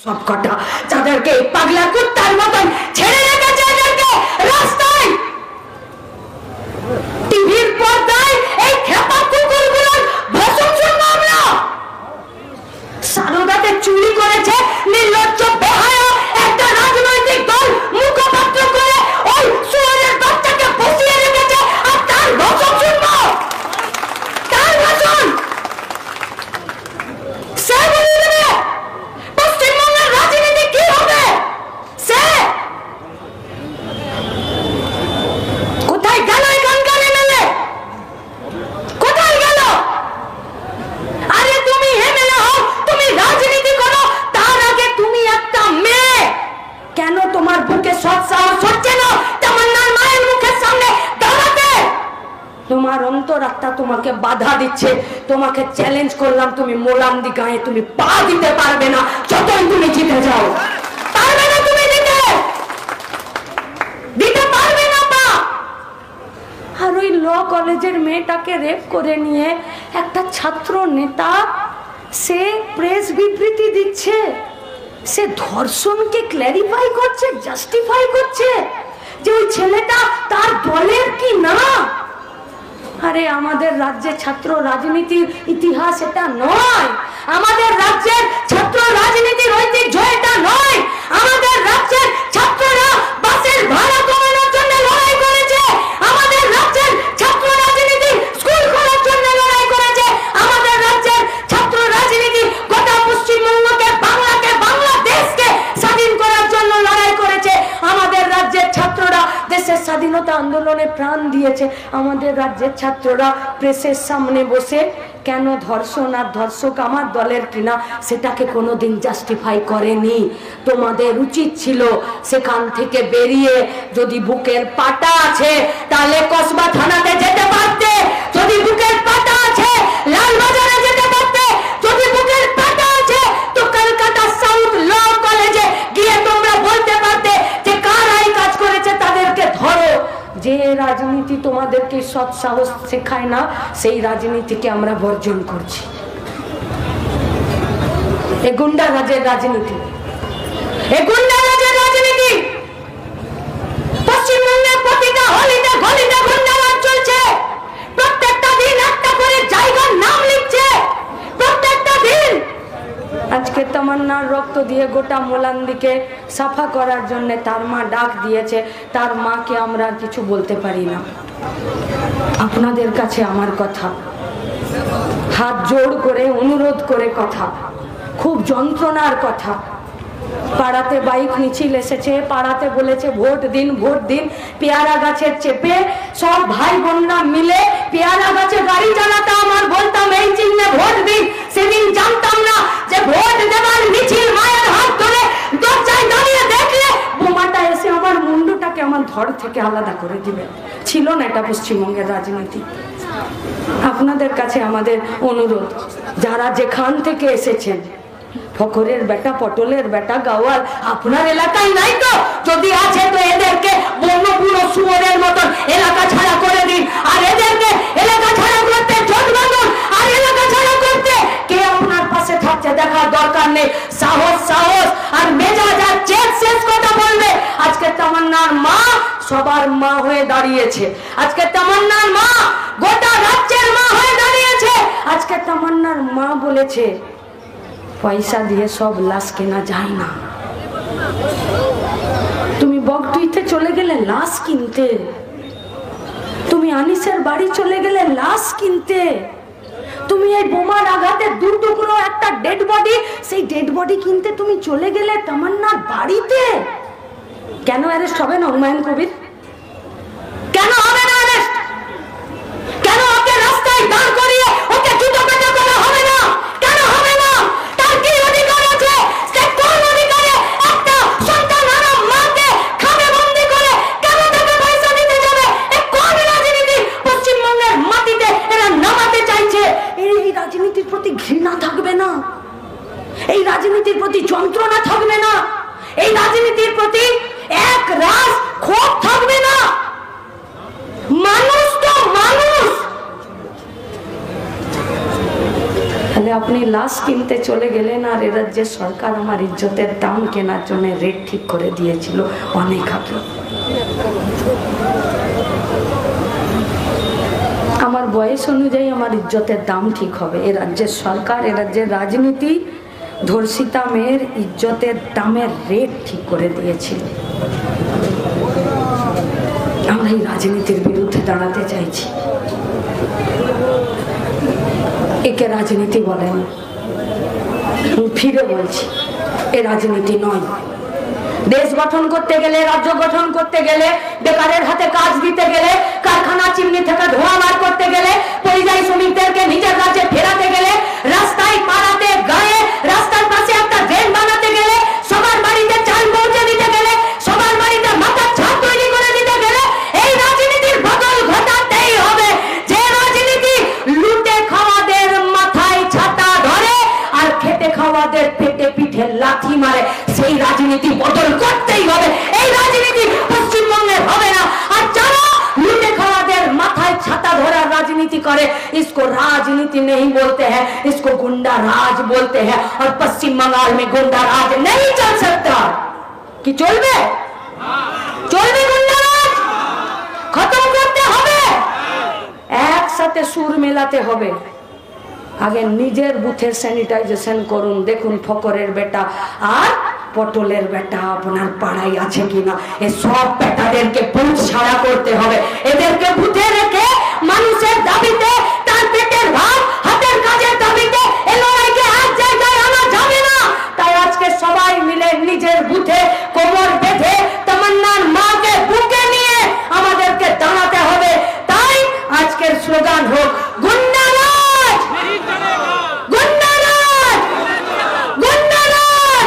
সব কটা যাদেরকে পাগলা কুত্তার মতন ছেড়ে রেখেছে এদেরকে রাস্তায় টিভির পর্দায় এই খেপা কুকুরগুলোর ভাষণ শুনবো আমরা। সারদাতে চুরি করেছে নির্লজ্জ বেহায়া একটা রাজনৈতিক দল মুখপাত্র করে ওই শুয়োরের বাচ্চাকে বসিয়ে রেখেছে আর তার ভাষণ শুনবো, তার ভাষণ সে বলে দেবে পশ্চিমবঙ্গের রাজনীতি কি হবে। সে কোথায় গেল এখানকার এমএলএ, কোথায় গেল? আরে তুমি এমএলএ হও, তুমি রাজনীতি করো, তার আগে তুমি একটা মেয়ে, কেন তোমার বুকে সৎ সাহস হচ্ছে না তামান্নার মায়ের মুখের সামনে দাঁড়াতে? তোমার অন্তরাত্মা তোমাকে বাধা দিচ্ছে। তোমাকে চ্যালেঞ্জ করলাম, তুমি মোলান্দি গায়ে তুমি পা দিতে পারবে না, যতই তুমি জিতে যাও। পারবে না, তুমি দিতে পারবে না পা। আর ওই ল কলেজের মেয়েটাকে রেপ করে নিয়ে একটা ছাত্র নেতা সে প্রেস বিবৃতি দিচ্ছে, সে ধর্ষণকে ক্ল্যারিফাই করছে, জাস্টিফাই করছে যে ওই ছেলেটা তার দলের কি না। আরে আমাদের রাজ্যে ছাত্র রাজনীতির ইতিহাস এটা নয়, আমাদের রাজ্যের ছাত্র রাজনীতির ঐতিহ্য এটা নয়। আমাদের রাজ্যের ছাত্ররা বাসের ভাড়া কমানোর জন্য লড়াই করেছে, আমাদের রাজ্যের ছাত্র রাজনীতি স্কুল খোলার জন্য লড়াই করেছে, আমাদের রাজ্যের ছাত্র রাজনীতি গোটা পশ্চিমবঙ্গকে বাংলাকে বাংলাদেশকে স্বাধীন করার জন্য লড়াই করেছে। আমাদের রাজ্যের ছাত্ররা দেশের স্বাধীনতা আন্দোলনে প্রাণ দিয়েছে। আমাদের রাজ্যের ছাত্ররা প্রেসের সামনে বসে কেন ধর্ষণ আর ধর্ষক আমার দলের কিনা সেটাকে কোনোদিন জাস্টিফাই করেনি। তোমাদের উচিত ছিল সেখান থেকে বেরিয়ে, যদি বুকের পাটা আছে তাহলে কসবা থানাতে যেতে পারতে, যদি বুকের পাটা আছে লালবাজারে যেতে পারতে, যদি বুকের পাটা আছে তো কলকাতা সাউথ ল কলেজে গিয়ে তোমরা বলতে পারতে যে কারা এই কাজ করেছে তাদেরকে ধরো। যে রাজনীতি তোমাদেরকে সৎ সাহস শেখায় না সেই রাজনীতিকে আমরা বর্জন করছি। এ গুন্ডা রাজের রাজনীতি, এ গুন্ডা রাজের রাজনীতি। পশ্চিমবঙ্গে প্রতিটা হলিতে গলিতে গুন্ডা রাজ চলছে, প্রত্যেকটা দিন একটা করে জায়গার নাম লিখছে, প্রত্যেকটা দিন। আজকে তামান্নার রক্ত দিয়ে গোটা মোলান্দিকে সাফা করার জন্য তার মা ডাক দিয়েছে, তার মাকে আমরা আর কিছু বলতে পারি না। আপনাদের কাছে আমার কথা, হাত জোড় করে অনুরোধ করে কথা, খুব যন্ত্রণার কথা। পাড়াতে বাইক মিছিল এসেছে, পাড়াতে বলেছে ভোট দিন ভোট দিন। পেয়ারা গাছের চেপে সব ভাই বোনরা মিলে পেয়ারা গাছে গাড়ি চালাতাম আর বলতাম এই চিহ্নে ভোট দিন। সেদিন জানতাম না যে ভোট দেওয়ার মিছিল মায়ের হাত ধরে দরজায় দাঁড়িয়ে দেখলে বোমাটা এসে আমার মুন্ডটাকে আমার ধর থেকে আলাদা করে দিবে। ছিল না এটা পশ্চিমবঙ্গের রাজনীতি। আপনাদের কাছে আমাদের অনুরোধ, যারা যেখান থেকে এসেছেন, ফকরের বেটা, পটলের বেটা, গাওয়াল আপনার এলাকায় নাই তো? যদি আছে তো এদেরকে বন্যপুর শুয়োরের মতন এলাকা ছাড়া করে দিন, আর এদেরকে এলাকা ছাড়া করতে জোট বাঁধুন। আর এলাকা ছাড়া করতে কে আপনার পাশে থাকছে দেখার দরকার নেই। সাহস সাহস আর মেজাজ আর চেক শেষ কথা বলবে। আজকে তামান্নার মা সবার মা হয়ে দাঁড়িয়েছে, আজকে তামান্নার মা গোটা রাজ্যের মা হয়ে দাঁড়িয়েছে। আজকে তামান্নার মা বলেছে পয়সা দিয়ে সব লাশ কেনা যায় না। তুমি বগটুইতে চলে গেলে লাশ কিনতে, তুমি আনিসের বাড়ি চলে গেলে লাশ কিনতে, তুমি এই বোমার আঘাতে দু টুকরো একটা ডেড বডি, সেই ডেড বডি কিনতে তুমি চলে গেলে তামান্নার বাড়িতে। কেন অ্যারেস্ট হবে না হুমায়ুন কবির? কেন হবে না অ্যারেস্ট? কেন ওকে রাস্তায় দাঁড় করিয়ে ওকে জুতো পেটা করা হবে না? কেন হবে না? তার কি অধিকার আছে? সে কোন অধিকারে একটা সন্তান হারা মাকে খামে বন্দি করে কেন তাকে পয়সা দিতে যাবে? এ কোন রাজনীতি পশ্চিমবঙ্গের মাটিতে এরা নামাতে চাইছে? এই রাজনীতির প্রতি ঘৃণা থাকবে না, এই রাজনীতির প্রতি যন্ত্রণা থাকবে না, এই রাজনীতির প্রতি এক রাস ক্ষোভ থাকবে না। মানুষ তো মানুষ। তাহলে আপনি লাশ কিনতে চলে গেলেন আর এ রাজ্যের সরকার আমার ইজ্জতের দাম কেনার জন্য রেট ঠিক করে দিয়েছিল অনেক আগে। আমার বয়স অনুযায়ী আমার ইজ্জতের দাম ঠিক হবে। এ রাজ্যের সরকার, এ রাজ্যের রাজনীতি ধর্ষিতা মেয়ের ইজ্জতের দামের রেট ঠিক করে দিয়েছিল। আমরা এই রাজনীতির বিরুদ্ধে দাঁড়াতে চাইছি। একে রাজনীতি বলেন, ফিরে বলছি এ রাজনীতি নয়। দেশ গঠন করতে গেলে, রাজ্য গঠন করতে গেলে, বেকারের হাতে কাজ দিতে গেলে, কারখানা চিমনি থেকে ধোঁয়া বার করতে গেলে, পরিযায়ী শ্রমিকদেরকে নিজের রাজ্যে ফেরাতে গেলে, রাস্তায় পাড়াতে গায়ে রাস্তার পাশে একটা ড্রেন বানাতে গেলে, সবার বাড়িতে চাল পৌঁছে দিতে গেলে, সবার বাড়িতে মাথার ছাদ তৈরি করে দিতে গেলে এই রাজনীতির বদল ঘটাতেই হবে। যে রাজনীতি লুটে খাওয়াদের মাথায় ছাতা ধরে আর খেতে খাওয়াদের পেটে পিঠে লাথি মারে, সেই রাজনীতি বদল করতেই হবে। এই রাজনীতি পশ্চিমবঙ্গের হবে না। আর যারা লুটে খাওয়াদের মাথায় ছাতা ধরার রাজনীতি করে, इसको राजनीति नहीं बोलते हैं, इसको गुंडा राज बोलते हैं। और पश्चिम बंगाल में गुंडा राज नहीं चल सकता। कि चलबे? चलबे गुंडा राज? खत्म करते হবে। একসাথে সুর মেলাতে হবে। আগে নিজের বুথের স্যানিটাইজেশন করুন, দেখুন ফকরের বেটা আর পটলের বেটা আপনার পাড়ায় আছে কিনা। এই সব বেটাদেরকে বুথ ছাড়া করতে হবে। এদেরকে বুথে রেখে মানুষের দাবিতে, তার পেটের ভাত, হাতের কাজের দাবিতে এই লড়াইকে এক জায়গায় আনা যাবে না। তাই আজকে সবাই মিলে নিজের বুথে কোমর বেঁধে তামান্নার মাকে বুকে নিয়ে আমাদেরকে দাঁড়াতে হবে। তাই আজকের স্লোগান হোক গুন্ডা রাজ, গুন্ডা রাজ, গুন্ডা রাজ।